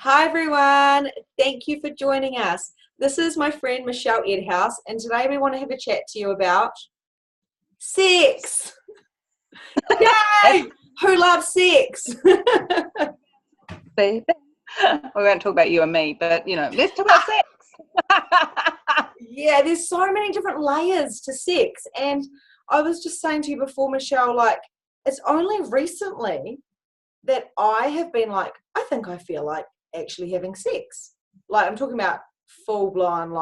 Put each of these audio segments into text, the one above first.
Hi everyone, thank you for joining us. This is my friend Michelle Edhouse, and today we want to have a chat to you about sex. Yay! Who loves sex? We won't talk about you and me, but let's talk about sex. Yeah, there's so many different layers to sex, and I was just saying to you before, Michelle, it's only recently that I have been like, I think I feel like actually having sex. Like, I'm talking about full-blown,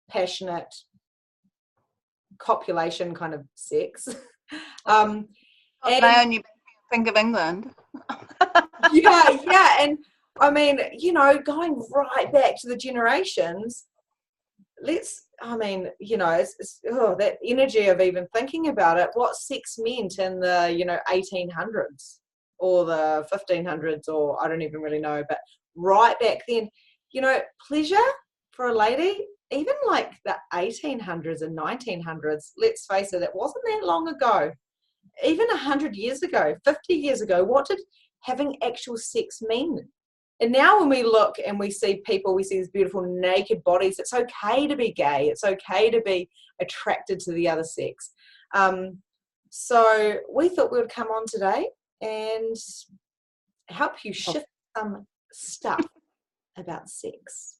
passionate copulation kind of sex. And Naomi, you think of England. yeah, and I mean, going right back to the generations, it's that energy of even thinking about it, what sex meant in the 1800s or the 1500s, or I don't even really know, but right back then, pleasure for a lady, even like the 1800s and 1900s, let's face it, it wasn't that long ago. Even 100 years ago, 50 years ago, what did having actual sex mean? And now when we look and we see people, we see these beautiful naked bodies, it's okay to be gay. It's okay to be attracted to the other sex. So we thought we would come on today and help you shift some stuff about sex.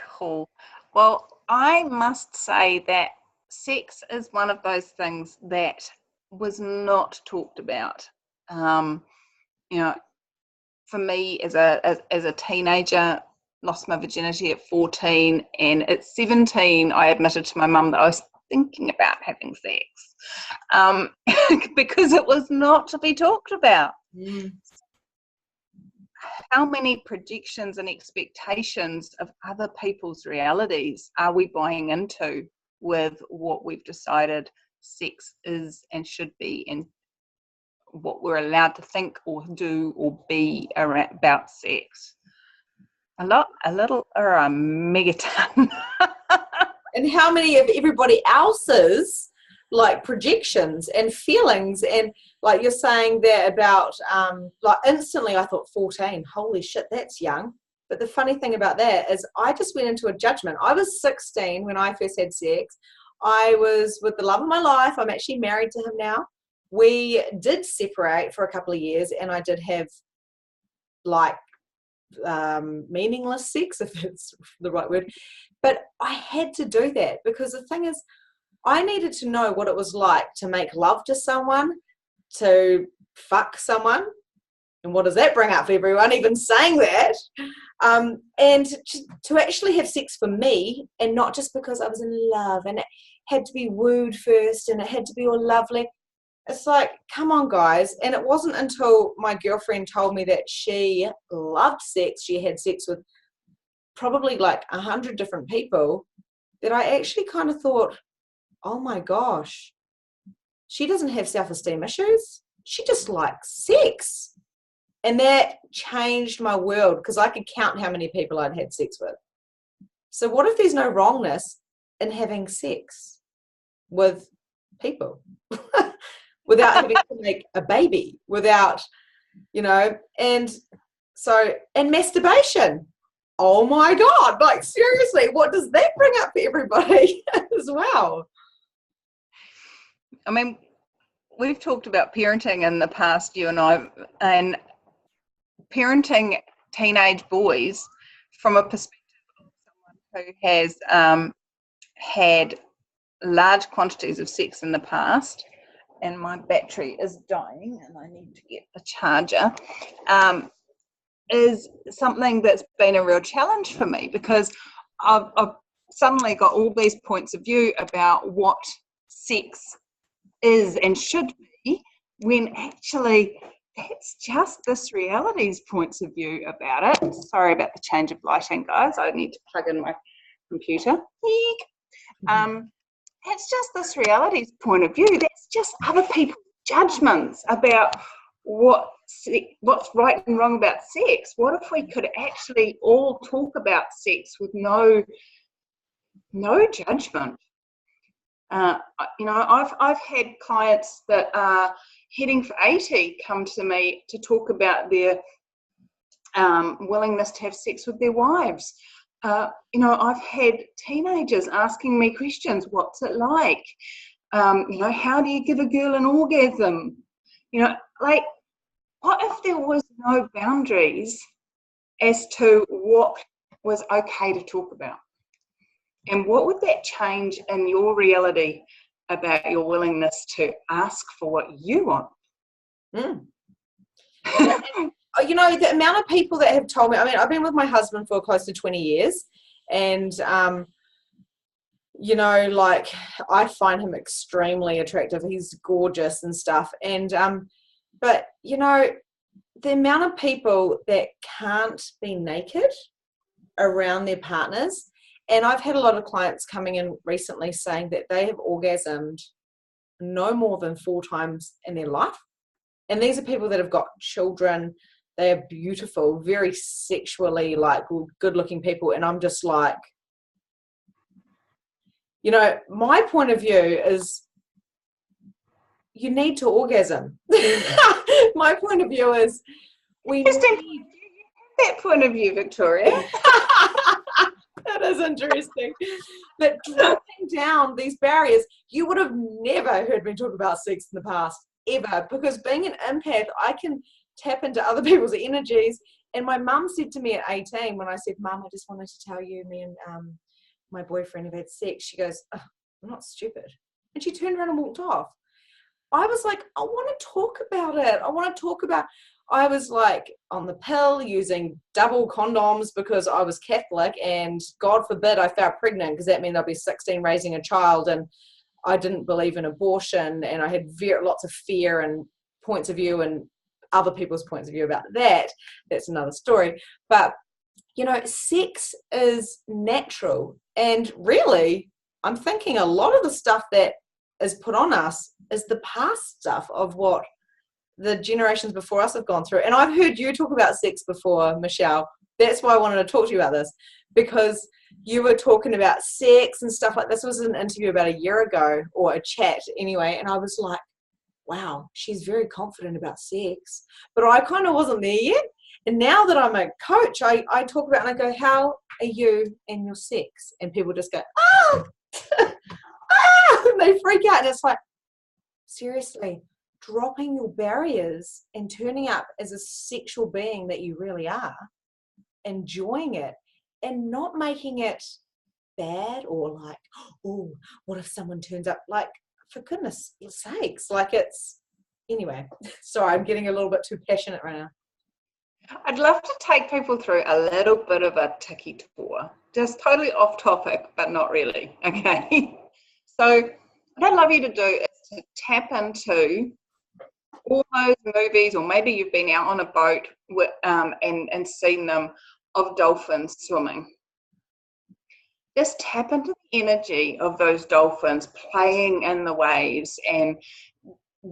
Cool. Well, I must say that sex is one of those things that was not talked about. For me as a teenager, lost my virginity at 14, and at 17 I admitted to my mum that I was thinking about having sex, because it was not to be talked about. How many predictions and expectations of other people's realities are we buying into with what we've decided sex is and should be, and what we're allowed to think or do or be about sex? A lot, a little, or a megaton. And how many of everybody else's projections and feelings, and like you're saying there about instantly I thought 14, holy shit, that's young. But the funny thing about that is I just went into a judgment. I was 16 when I first had sex. I was with the love of my life. I'm actually married to him now. We did separate for a couple of years, and I did have meaningless sex, if it's the right word. But I had to do that because the thing is, I needed to know what it was like to make love to someone, to fuck someone. And what does that bring up for everyone, even saying that? And to actually have sex for me, and not just because I was in love and it had to be wooed first and it had to be all lovely. It's like, come on, guys. And it wasn't until my girlfriend told me that she loved sex, she had sex with probably 100 different people, that I actually kind of thought, oh my gosh, she doesn't have self-esteem issues. She just likes sex. And that changed my world, because I could count how many people I'd had sex with. So what if there's no wrongness in having sex with people? Without having to make a baby, without, and masturbation. Oh my God, seriously, what does that bring up for everybody as well? I mean, we've talked about parenting in the past, you and I, and parenting teenage boys from a perspective of someone who has had large quantities of sex in the past. And my battery is dying and I need to get a charger, is something that's been a real challenge for me, because I've suddenly got all these points of view about what sex is and should be, when actually that's just this reality's points of view about it. Sorry about the change of lighting, guys. I need to plug in my computer. That's just this reality's point of view. That's just other people's judgments about what's right and wrong about sex. What if we could actually all talk about sex with no judgment? I've had clients that are heading for 80 come to me to talk about their willingness to have sex with their wives. I've had teenagers asking me questions. What's it like? How do you give a girl an orgasm? Like, what if there was no boundaries as to what was okay to talk about? And what would that change in your reality about your willingness to ask for what you want? The amount of people that have told me, I mean, I've been with my husband for close to 20 years, and I find him extremely attractive. He's gorgeous and stuff. And but the amount of people that can't be naked around their partners, and I've had a lot of clients coming in recently saying that they have orgasmed no more than 4 times in their life. And these are people that have got children. They are beautiful, very sexually, like, good looking people. And I'm just like, my point of view is you need to orgasm. My point of view is we need that point of view, Victoria. That is interesting. But dropping down these barriers, you would have never heard me talk about sex in the past, ever, because being an empath, I can tap into other people's energies. And my mum said to me at 18, when I said, "Mum, I just wanted to tell you, me and my boyfriend have had sex," she goes, "Oh, I'm not stupid." And she turned around and walked off. I was like, I want to talk about it. I was like on the pill using double condoms because I was Catholic, and God forbid I felt pregnant, because that meant I'd be 16 raising a child, and I didn't believe in abortion, and I had lots of fear and points of view and other people's points of view about that. That's another story. But, sex is natural. And really, I'm thinking a lot of the stuff that is put on us is the past stuff of what the generations before us have gone through. And I've heard you talk about sex before, Michelle. That's why I wanted to talk to you about this, because you were talking about sex and stuff like this. This was an interview about a year ago, or a chat anyway, and I was like, wow, she's very confident about sex. But I kind of wasn't there yet. And now that I'm a coach, I talk about, and I go, how are you and your sex? And people just go, oh, and they freak out. And it's like, seriously, dropping your barriers and turning up as a sexual being that you really are, enjoying it, and not making it bad or like, oh, what if someone turns up? Like, for goodness sakes, like, it's, anyway, sorry, I'm getting a little bit too passionate right now. I'd love to take people through a little bit of a tiki tour, just totally off topic, but not really, okay? So what I'd love you to do is to tap into all those movies, or maybe you've been out on a boat with, and seen them, of dolphins swimming. Just tap into the energy of those dolphins playing in the waves and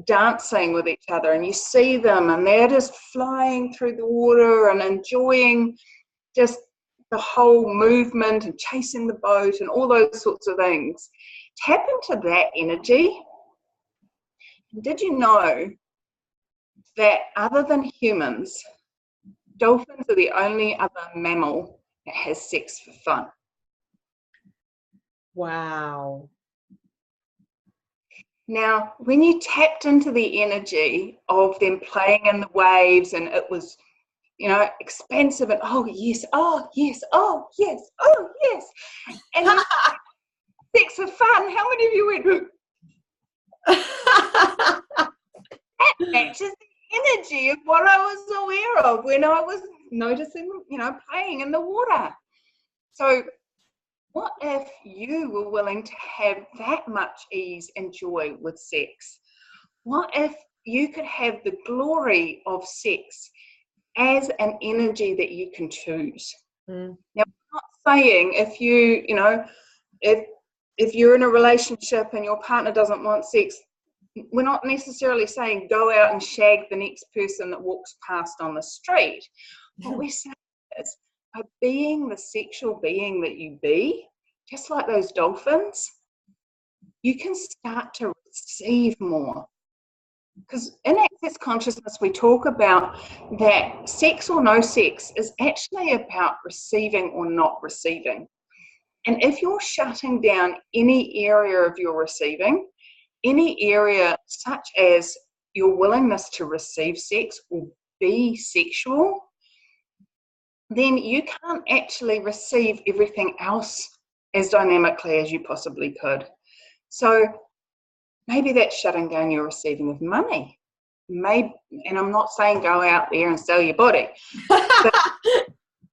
dancing with each other, and you see them and they're just flying through the water and enjoying just the whole movement and chasing the boat and all those sorts of things. Tap into that energy. Did you know that other than humans, dolphins are the only other mammal that has sex for fun? Wow. Now, when you tapped into the energy of them playing in the waves, and it was, expansive, and oh yes, oh yes, oh yes, oh yes, and sex for fun, how many of you went, that matches the energy of what I was aware of when I was noticing, playing in the water. So what if you were willing to have that much ease and joy with sex? What if you could have the glory of sex as an energy that you can choose? Now, we're not saying if you're in a relationship and your partner doesn't want sex, we're not necessarily saying go out and shag the next person that walks past on the street. What we're saying is, by being the sexual being that you be, just like those dolphins, you can start to receive more. because in access consciousness, we talk about that sex or no sex is actually about receiving or not receiving. And if you're shutting down any area of your receiving, any area such as your willingness to receive sex or be sexual, then you can't actually receive everything else as dynamically as you possibly could. So maybe that's shutting down your receiving of money. Maybe, and I'm not saying go out there and sell your body. But,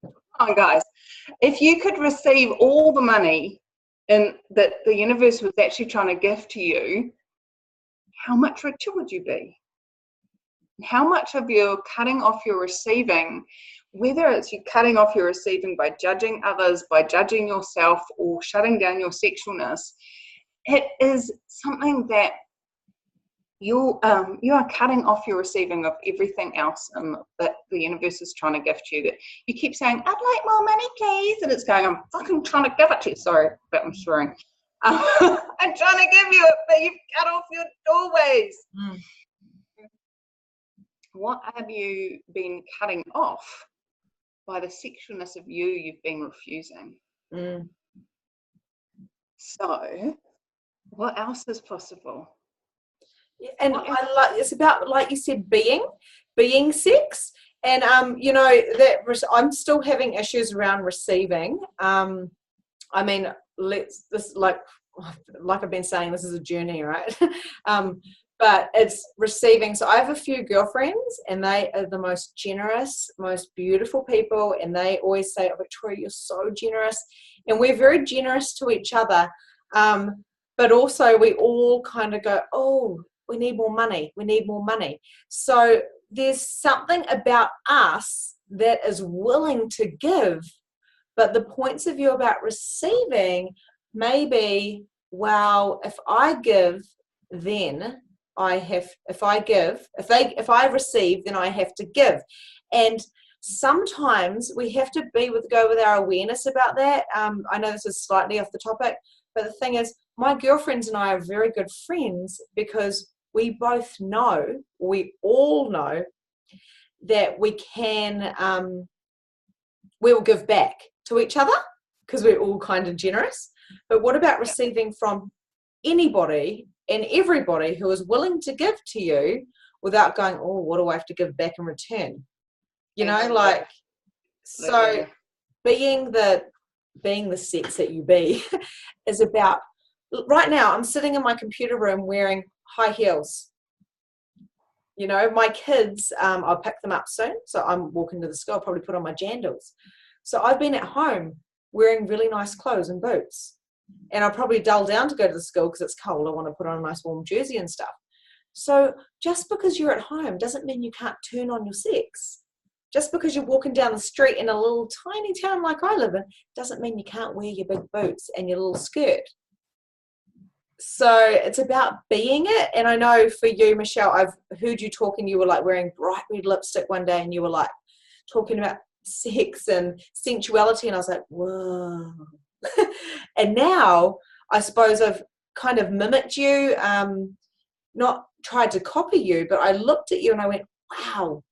come on, guys. If you could receive all the money that the universe was actually trying to give to you, how much richer would you be? How much of you cutting off your receiving, whether it's you cutting off your receiving by judging others, by judging yourself, or shutting down your sexualness, it is something that you are cutting off your receiving of everything else that the universe is trying to give to you. That you keep saying, I'd like more money, please, and it's going, I'm fucking trying to give it to you. Sorry, but I'm swearing. I'm trying to give you it, but you've cut off your doorways. Mm. What have you been cutting off by the sexualness of you've been refusing? Mm. So, what else is possible? And it's about, like you said, being sex. And you know, that I'm still having issues around receiving. I mean, like I've been saying, this is a journey, right? But it's receiving. So I have a few girlfriends, and they are the most generous, most beautiful people, and they always say, oh, Victoria, you're so generous. And we're very generous to each other. But also we all kind of go, oh, we need more money. We need more money. So there's something about us that is willing to give, but the points of view about receiving maybe, well, if I give, then I have, if I receive, then I have to give. And sometimes we have to go with our awareness about that. I know this is slightly off the topic, but the thing is, my girlfriends and I are very good friends because we all know that we will give back to each other because we're all kind of generous. But what about receiving from anybody and everybody who is willing to give to you without going, oh, what do I have to give back in return? You know, like, so being the sex that you be is about, right now I'm sitting in my computer room wearing high heels. You know, my kids, I'll pick them up soon. So I'm walking to the school, I'll probably put on my jandals. So I've been at home wearing really nice clothes and boots. And I'll probably dull down to go to the school because it's cold. I want to put on a nice warm jersey and stuff. So just because you're at home doesn't mean you can't turn on your sex. Just because you're walking down the street in a little tiny town like I live in doesn't mean you can't wear your big boots and your little skirt. So it's about being it. And I know for you, Michelle, I've heard you talking, you were like wearing bright red lipstick one day and you were like talking about sex and sensuality, and I was like, whoa. And now I suppose I've kind of mimicked you, not tried to copy you, but I looked at you and I went, wow,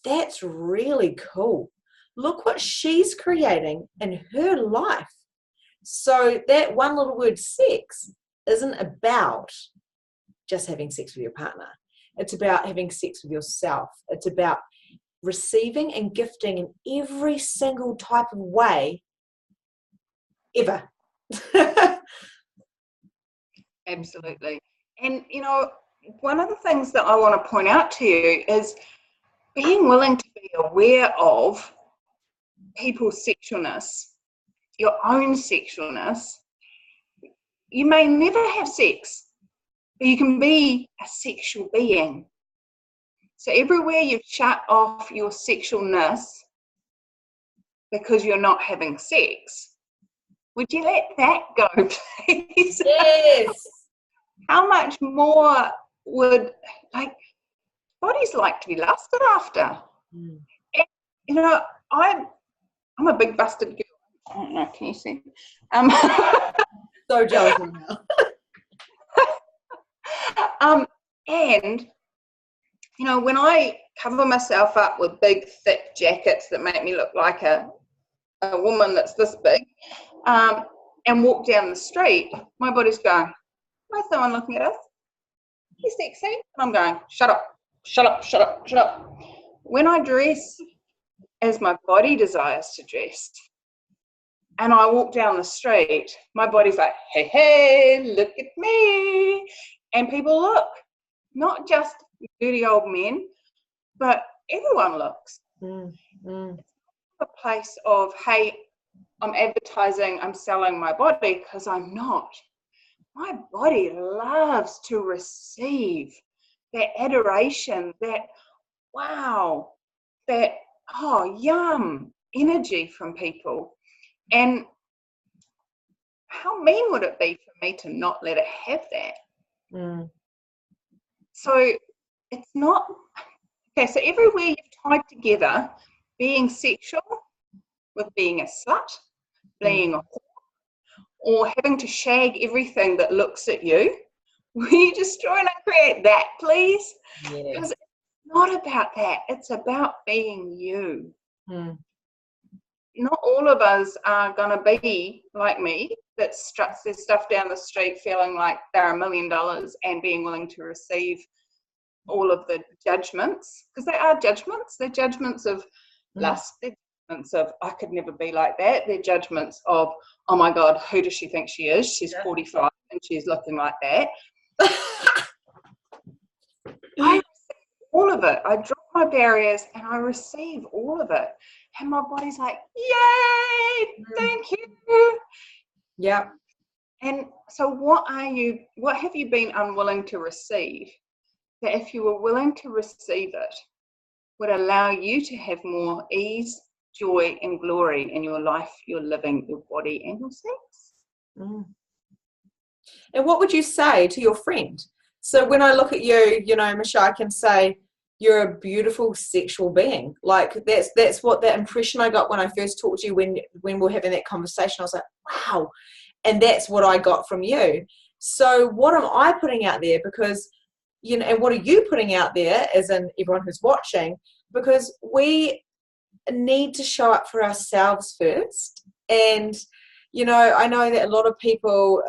that's really cool. Look what she's creating in her life. So that one little word, sex, isn't about just having sex with your partner. It's about having sex with yourself. It's about receiving and gifting in every single type of way ever. Absolutely. And, you know, one of the things that I want to point out to you is being willing to be aware of people's sexualness, your own sexualness. You may never have sex, but you can be a sexual being. So everywhere you've shut off your sexualness because you're not having sex, would you let that go, please? Yes. How much more would, like, bodies like to be lusted after? Mm. And, you know, I'm a big busted girl. I don't know, can you see? So jealous now. And you know, when I cover myself up with big, thick jackets that make me look like a woman that's this big, and walk down the street, my body's going, why is someone looking at us? He's sexy. And I'm going, shut up, shut up, shut up, shut up. When I dress as my body desires to dress, and I walk down the street, my body's like, hey, hey, look at me. And people look, not just dirty old men, but everyone looks. It's a place of, hey, I'm advertising, I'm selling my body, because I'm not. My body loves to receive that adoration, that wow, that oh, yum energy from people. And how mean would it be for me to not let it have that? So it's not, okay, so everywhere you've tied together being sexual with being a slut, being a whore, or having to shag everything that looks at you, will you destroy and uncreate that, please? Because it's not about that. It's about being you. Not all of us are going to be like me that struts their stuff down the street feeling like they're $1 million and being willing to receive all of the judgments, because they are judgments. They're judgments of lust. They're judgments of, I could never be like that. They're judgments of, oh my God, who does she think she is? She's 45 and she's looking like that. I receive all of it. I drop my barriers and I receive all of it. And my body's like, yay, thank you. Yeah. And so what have you been unwilling to receive, that if you were willing to receive it, would allow you to have more ease, joy, and glory in your life, your living, your body, and your sex? And what would you say to your friend? So when I look at you, you know, Michelle, I can say you're a beautiful sexual being. Like that's what that impression I got when I first talked to you, when we were having that conversation. I was like, wow. And that's what I got from you. So what am I putting out there? Because, you know, and what are you putting out there, as in everyone who's watching? Because we need to show up for ourselves first. And, you know, I know that a lot of people,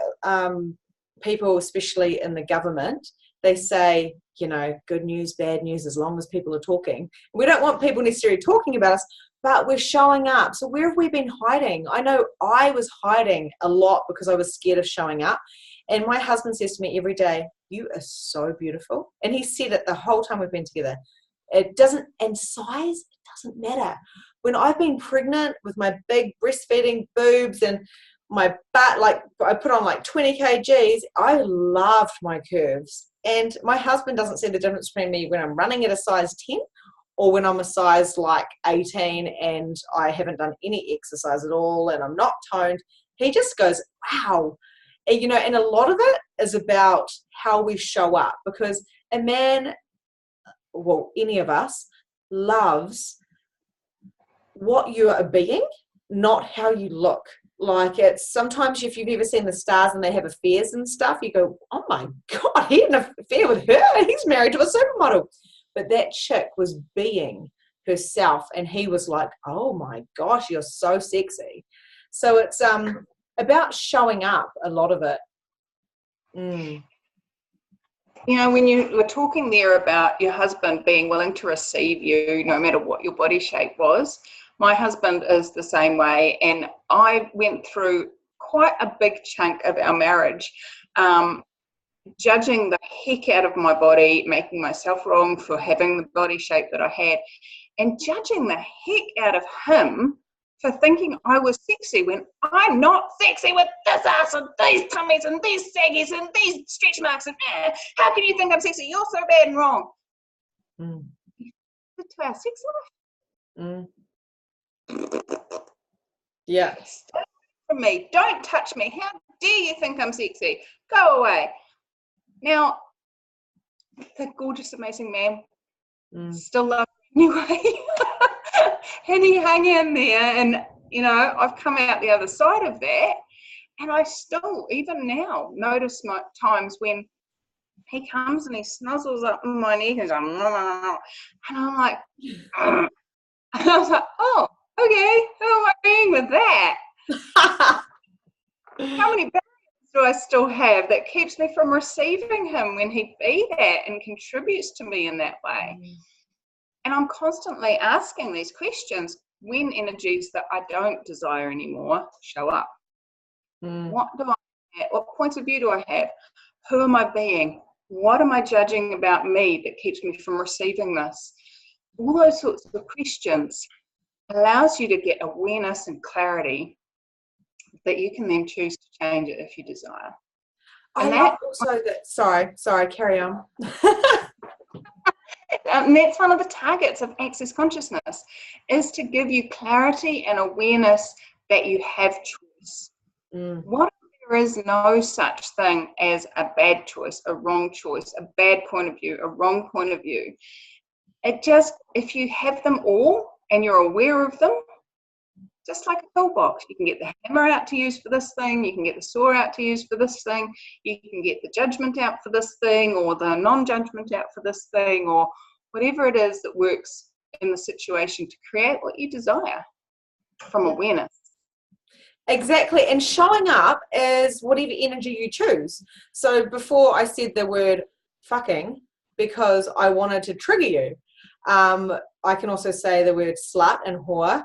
especially in the government, they say, you know, good news, bad news, as long as people are talking. We don't want people necessarily talking about us, but we're showing up. So where have we been hiding? I know I was hiding a lot because I was scared of showing up. And my husband says to me every day, you are so beautiful. And he said it the whole time we've been together. It doesn't, and size, it doesn't matter. When I've been pregnant with my big breastfeeding boobs and my butt, like I put on like 20 kgs, I loved my curves. And my husband doesn't see the difference between me when I'm running at a size 10 or when I'm a size like 18 and I haven't done any exercise at all and I'm not toned. He just goes, wow. And, you know, and a lot of it is about how we show up, because a man, well, any of us, loves what you are being, not how you look. Like, it's sometimes, if you've ever seen the stars and they have affairs and stuff, you go, oh my God, he had an affair with her. He's married to a supermodel. But that chick was being herself, and he was like, oh my gosh, you're so sexy. So it's about showing up, a lot of it. You know, when you were talking there about your husband being willing to receive you no matter what your body shape was, my husband is the same way. And I went through quite a big chunk of our marriage judging the heck out of my body, making myself wrong for having the body shape that I had, and judging the heck out of him for thinking I was sexy when I'm not sexy with this ass and these tummies and these saggies and these stretch marks and how can you think I'm sexy? You're so bad and wrong. To our sex life. Yeah. Stay from me. Don't touch me. How dare you think I'm sexy? Go away. Now, the gorgeous, amazing man still loves me anyway. And he hung in there, and, you know, I've come out the other side of that, and I still, even now, notice my times when he comes and he snuzzles up in my neck and he's like, and I'm like, and I was like, oh, okay, who am I being with that? How many barriers do I still have that keeps me from receiving him when he be that and contributes to me in that way? And I'm constantly asking these questions when energies that I don't desire anymore show up. What do I have? What points of view do I have? Who am I being? What am I judging about me that keeps me from receiving this? All those sorts of questions allows you to get awareness and clarity that you can then choose to change it if you desire. And I love also that, sorry, carry on. And that's one of the targets of Access Consciousness, is to give you clarity and awareness that you have choice. What if there is no such thing as a bad choice, a wrong choice, a bad point of view, a wrong point of view? It just, if you have them all and you're aware of them, just like a toolbox, you can get the hammer out to use for this thing, you can get the saw out to use for this thing, you can get the judgment out for this thing, or the non-judgment out for this thing, or whatever it is that works in the situation to create what you desire from awareness. Exactly, and showing up is whatever energy you choose. So before I said the word fucking because I wanted to trigger you. I can also say the word slut and whore.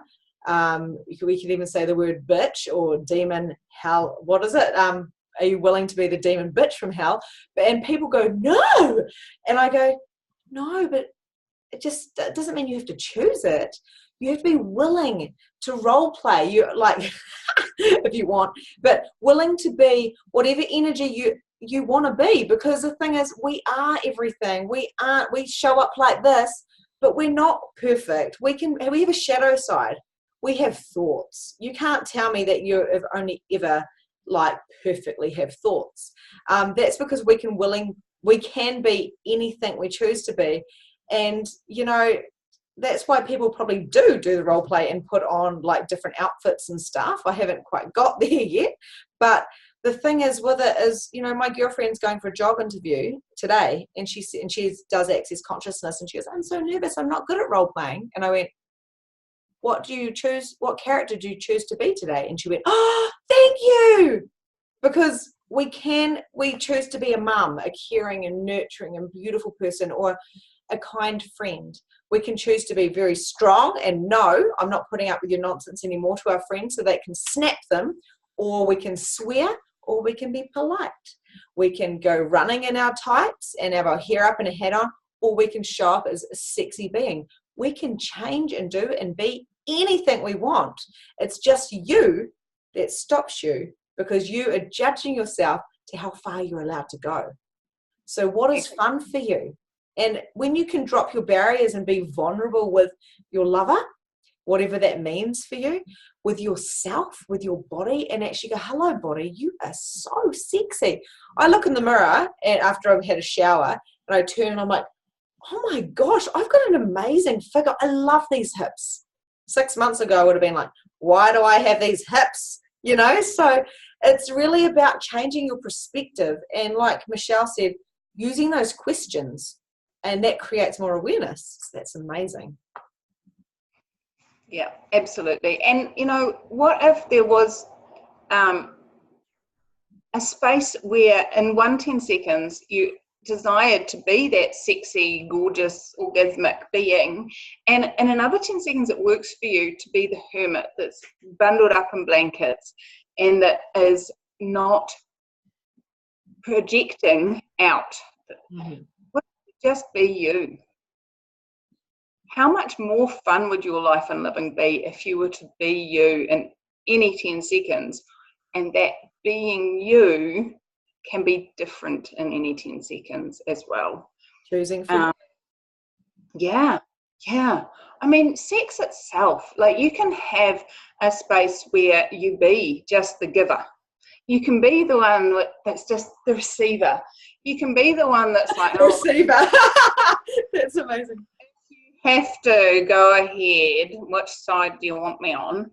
We could even say the word bitch or demon, hell. What is it? Are you willing to be the demon bitch from hell? And people go, no. And I go, no, but it doesn't mean you have to choose it. You have to be willing to role play. You like, if you want, but willing to be whatever energy you want to be. Because the thing is, we are everything. We show up like this, but we're not perfect. We have a shadow side. We have thoughts. You can't tell me that you have only ever like perfectly have thoughts. That's because we can be anything we choose to be. And, you know, that's why people probably do the role play and put on like different outfits and stuff. I haven't quite got there yet. But the thing is with it is, you know, my girlfriend's going for a job interview today and she does Access Consciousness and she goes, I'm so nervous. I'm not good at role playing. And I went, what character do you choose to be today? And she went, oh, thank you. Because we choose to be a mum, a caring and nurturing and beautiful person, or a kind friend. We can choose to be very strong and no, I'm not putting up with your nonsense anymore to our friends so they can snap them, or we can swear, or we can be polite. We can go running in our tights and have our hair up and a hat on, or we can show up as a sexy being. We can change and do and be anything we want. It's just you that stops you because you are judging yourself to how far you're allowed to go. So what is fun for you? And when you can drop your barriers and be vulnerable with your lover, whatever that means for you, with yourself, with your body, and actually go, hello, body, you are so sexy. I look in the mirror and after I've had a shower and I turn and I'm like, oh my gosh, I've got an amazing figure. I love these hips. 6 months ago, I would have been like, why do I have these hips? You know, so it's really about changing your perspective. And like Michelle said, using those questions, and that creates more awareness. That's amazing. Yeah, absolutely. And, you know, what if there was a space where in 10 seconds you desired to be that sexy, gorgeous, orgasmic being, and in another 10 seconds it works for you to be the hermit that's bundled up in blankets and that is not projecting out. Mm-hmm. What if it just be you? How much more fun would your life and living be if you were to be you in any 10 seconds, and that being you can be different in any 10 seconds as well. Choosing for yeah. I mean, sex itself, like you can have a space where you be just the giver. You can be the one that's just the receiver. You can be the one that's like, the receiver. That's amazing. You have to go ahead. Which side do you want me on?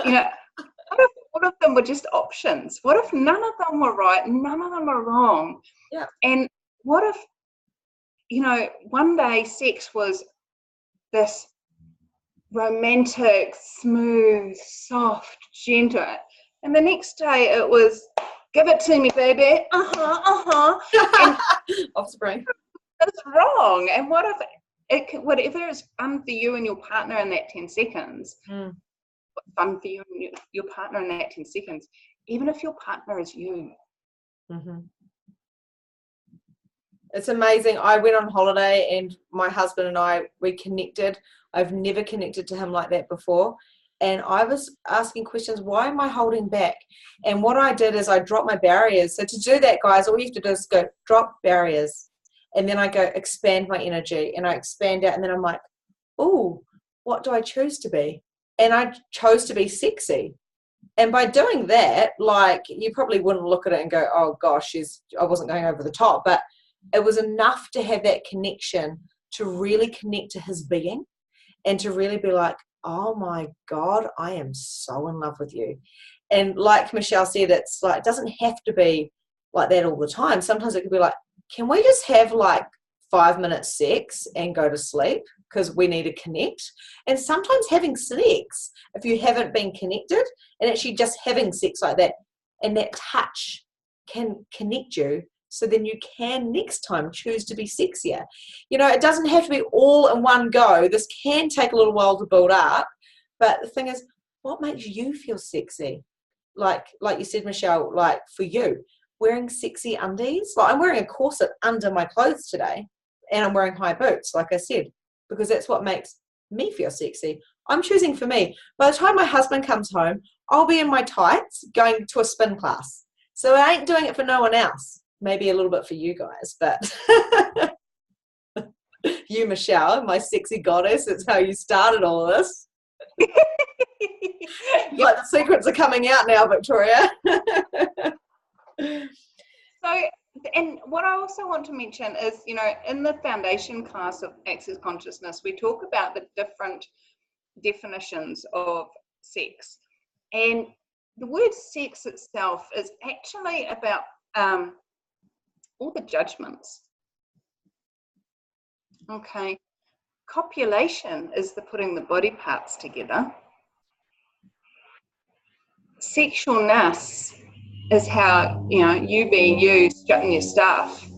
You know, what if them were just options? What if none of them were right, none of them are wrong? Yeah. And what if, one day sex was this romantic, smooth, soft, gentle, and the next day it was, give it to me, baby, and Offspring. it's wrong. And what if whatever is fun for you and your partner in that 10 seconds, what's fun for you and your partner in that 10 seconds, even if your partner is you. Mm-hmm. It's amazing. I went on holiday and my husband and I, we connected. I've never connected to him like that before. And I was asking questions, why am I holding back? And what I did is I dropped my barriers. So to do that, guys, all you have to do is go drop barriers. And then I go expand my energy, and I expand out. And then I'm like, oh, what do I choose to be? And I chose to be sexy. And by doing that, like, you probably wouldn't look at it and go, oh gosh, I wasn't going over the top. But it was enough to have that connection, to really connect to his being, and to really be like, oh my God, I am so in love with you. And like Michelle said, it's like, it doesn't have to be like that all the time. Sometimes it could be like, can we just have like 5 minutes sex and go to sleep, because we need to connect? And sometimes having sex, if you haven't been connected, and actually just having sex like that, and that touch can connect you, so then you can next time choose to be sexier. It doesn't have to be all in one go. This can take a little while to build up, but the thing is, what makes you feel sexy? Like you said, Michelle, like for you, wearing sexy undies. Like, I'm wearing a corset under my clothes today, and I'm wearing high boots, like I said, because that's what makes me feel sexy. I'm choosing for me. By the time my husband comes home, I'll be in my tights going to a spin class. So I ain't doing it for no one else. Maybe a little bit for you guys, but you, Michelle, my sexy goddess, that's how you started all of this. Like, the secrets are coming out now, Victoria. So, and what I also want to mention is, in the foundation class of Access Consciousness, we talk about the different definitions of sex. And the word sex itself is actually about all the judgments. Okay. Copulation is the putting the body parts together. Sexualness is how, you being you, strutting your stuff.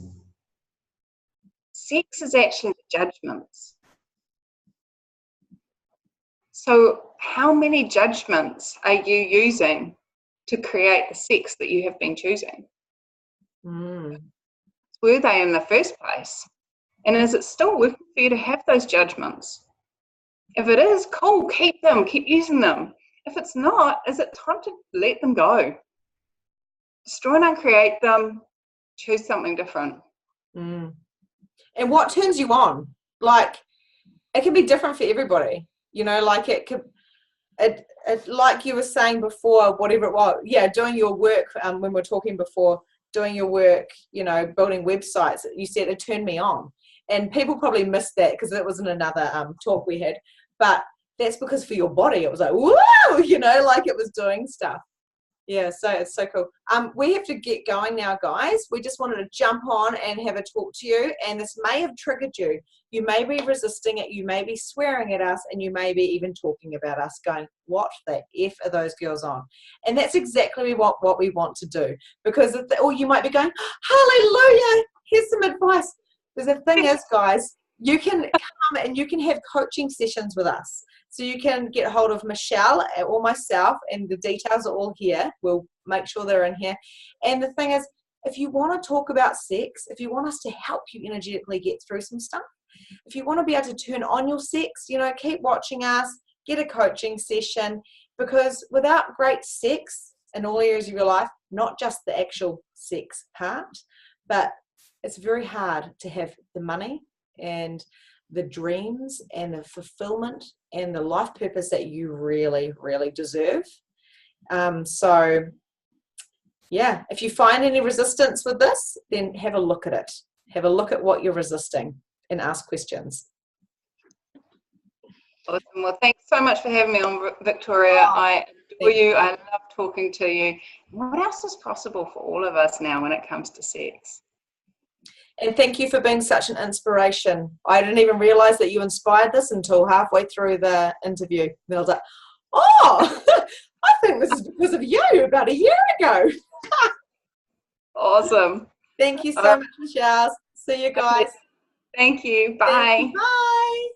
Sex is actually the judgments. So how many judgments are you using to create the sex that you have been choosing? Were they in the first place? And is it still working for you to have those judgments? If it is, cool, keep them, keep using them. If it's not, is it time to let them go? Destroy and uncreate them, choose something different. And what turns you on? Like, it can be different for everybody. Like it could, like you were saying before, whatever it was, doing your work, when we were talking before, doing your work, building websites, you said it turned me on. And people probably missed that because it wasn't another talk we had. But that's because for your body, it was like, woo, like it was doing stuff. Yeah, so it's so cool. We have to get going now, guys. We just wanted to jump on and have a talk to you. And this may have triggered you. You may be resisting it. You may be swearing at us. And you may be even talking about us, going, what the F are those girls on? And that's exactly what we want to do. Because, or you might be going, hallelujah, here's some advice. Because the thing is, guys, you can come and you can have coaching sessions with us. So you can get hold of Michelle or myself, and the details are all here. We'll make sure they're in here. And the thing is, if you want to talk about sex, if you want us to help you energetically get through some stuff, if you want to be able to turn on your sex, keep watching us, get a coaching session, because without great sex in all areas of your life, not just the actual sex part, but it's very hard to have the money and the dreams and the fulfillment and the life purpose that you really, really deserve. So yeah, if you find any resistance with this, then have a look at it. Have a look at what you're resisting and ask questions. Awesome. Well, thanks so much for having me on, Victoria. I adore you. I love talking to you. What else is possible for all of us now when it comes to sex? And thank you for being such an inspiration. I didn't even realize that you inspired this until halfway through the interview. And I was like, oh, I think this is because of you about a year ago. Awesome. Thank you so much, Michelle. See you guys. Thank you. Bye. Bye.